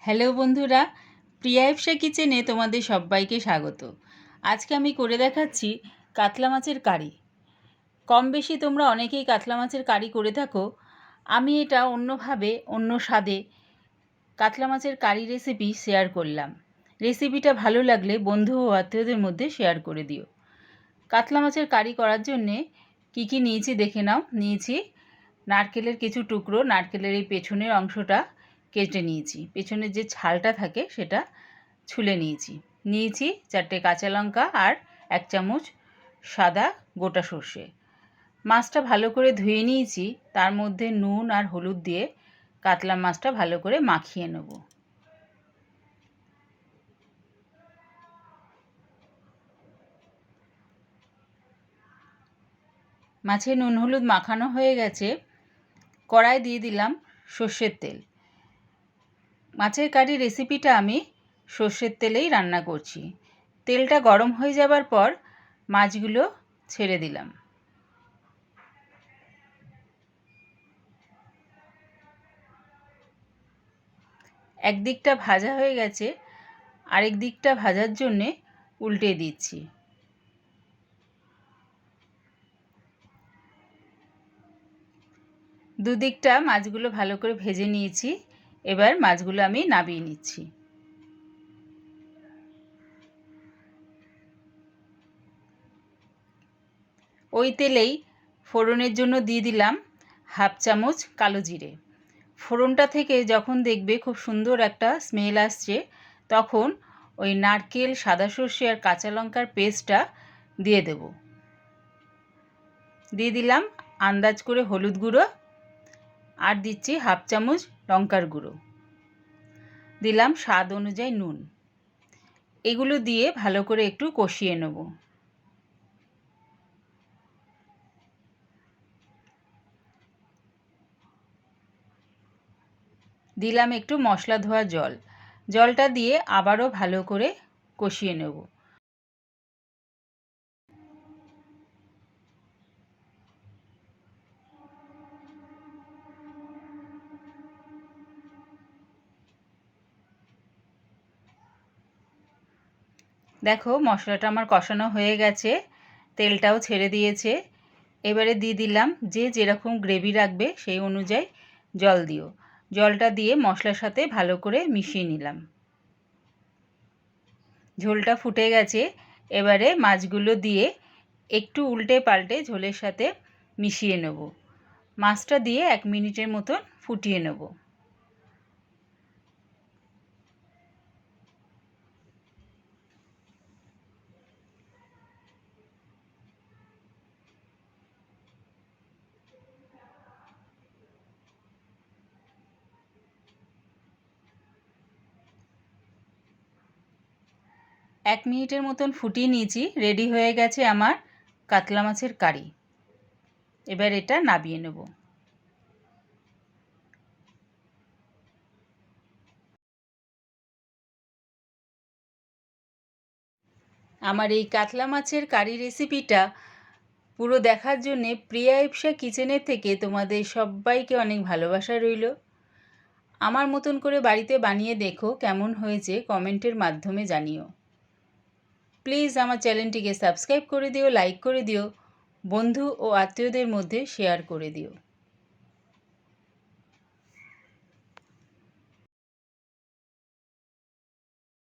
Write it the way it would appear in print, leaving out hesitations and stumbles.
Hello বন্ধুরা, প্রিয়া ইপসা কিচেনে তোমাদের সবাইকে স্বাগত। আজকে আমি করে দেখাচ্ছি কাতলা মাছের কারি। কম বেশি তোমরা অনেকেই কাতলা মাছের কারি করে থাকো। আমি এটা অন্যভাবে অন্য স্বাদে কাতলা মাছের কারি রেসিপি শেয়ার করলাম। রেসিপিটা ভালো লাগলে বন্ধু ও আত্মীয়দের মধ্যে শেয়ার করে দিও। কাতলা মাছের কারি করার জন্যে কী কী নিয়েছি দেখে নাও। নিয়েছি নারকেলের কিছু টুকরো, নারকেলের এই পেছনের অংশটা কেটে নিয়েছি, পেছনের যে ছালটা থাকে সেটা ছুলে নিয়েছি। নিয়েছি 4টে কাঁচা লঙ্কা আর 1 চামচ সাদা গোটা সর্ষে। মাছটা ভালো করে ধুয়ে নিয়েছি, তার মধ্যে নুন আর হলুদ দিয়ে কাতলা মাছটা ভালো করে মাখিয়ে নেব। মাছে নুন হলুদ মাখানো হয়ে গেছে। কড়াই দিয়ে দিলাম সর্ষের তেল। মাছের কারি রেসিপিটা আমি সর্ষের তেলেই রান্না করছি। তেলটা গরম হয়ে যাবার পর মাছগুলো ছেড়ে দিলাম। একদিকটা ভাজা হয়ে গেছে, আরেক দিকটা ভাজার জন্যে উল্টে দিচ্ছি। দুদিকটা মাছগুলো ভালো করে ভেজে নিয়েছি। এবার মাছগুলো আমি নামিয়ে নিচ্ছি। ওই তেলেই ফোড়নের জন্য দিয়ে দিলাম 1/2 চামচ কালো জিরে। ফোড়নটা থেকে যখন দেখবে খুব সুন্দর একটা স্মেল আসছে, তখন ওই নারকেল, সাদা সর্ষে আর কাঁচা লঙ্কার পেস্টটা দিয়ে দেব। দিয়ে দিলাম আন্দাজ করে হলুদ গুঁড়ো, আর দিচ্ছি 1/2 চামচ লঙ্কার গুঁড়ো, দিলাম স্বাদ অনুযায়ী নুন। এগুলো দিয়ে ভালো করে একটু কষিয়ে নেব। দিলাম একটু মশলা ধোয়া জল। জলটা দিয়ে আবারও ভালো করে কষিয়ে নেব। দেখো মশলাটা আমার কষানো হয়ে গেছে, তেলটাও ছেড়ে দিয়েছে। এবারে দিয়ে দিলাম যে যেরকম গ্রেভি রাখবে সেই অনুযায়ী জল দিও। জলটা দিয়ে মশলার সাথে ভালো করে মিশিয়ে নিলাম। ঝোলটা ফুটে গেছে। এবারে মাছগুলো দিয়ে একটু উল্টে পাল্টে ঝোলের সাথে মিশিয়ে নেব। মাছটা দিয়ে 1 মিনিটের মতন ফুটিয়ে নেব। 1 মিনিটের মতন ফুটিয়ে নিয়েছি। রেডি হয়ে গেছে আমার কাতলা মাছের কারি। এবার এটা নামিয়ে নেব। আমার এই কাতলা মাছের কারি রেসিপিটা পুরো দেখার জন্যে প্রিয়া ইপসা কিচেনের থেকে তোমাদের সবাইকে অনেক ভালোবাসা রইল। আমার মতন করে বাড়িতে বানিয়ে দেখো, কেমন হয়েছে কমেন্টের মাধ্যমে জানিও। প্লিজ আমার চ্যানেলটিকে সাবস্ক্রাইব করে দিও, লাইক করে দিও, বন্ধু ও আত্মীয়দের মধ্যে শেয়ার করে দিও।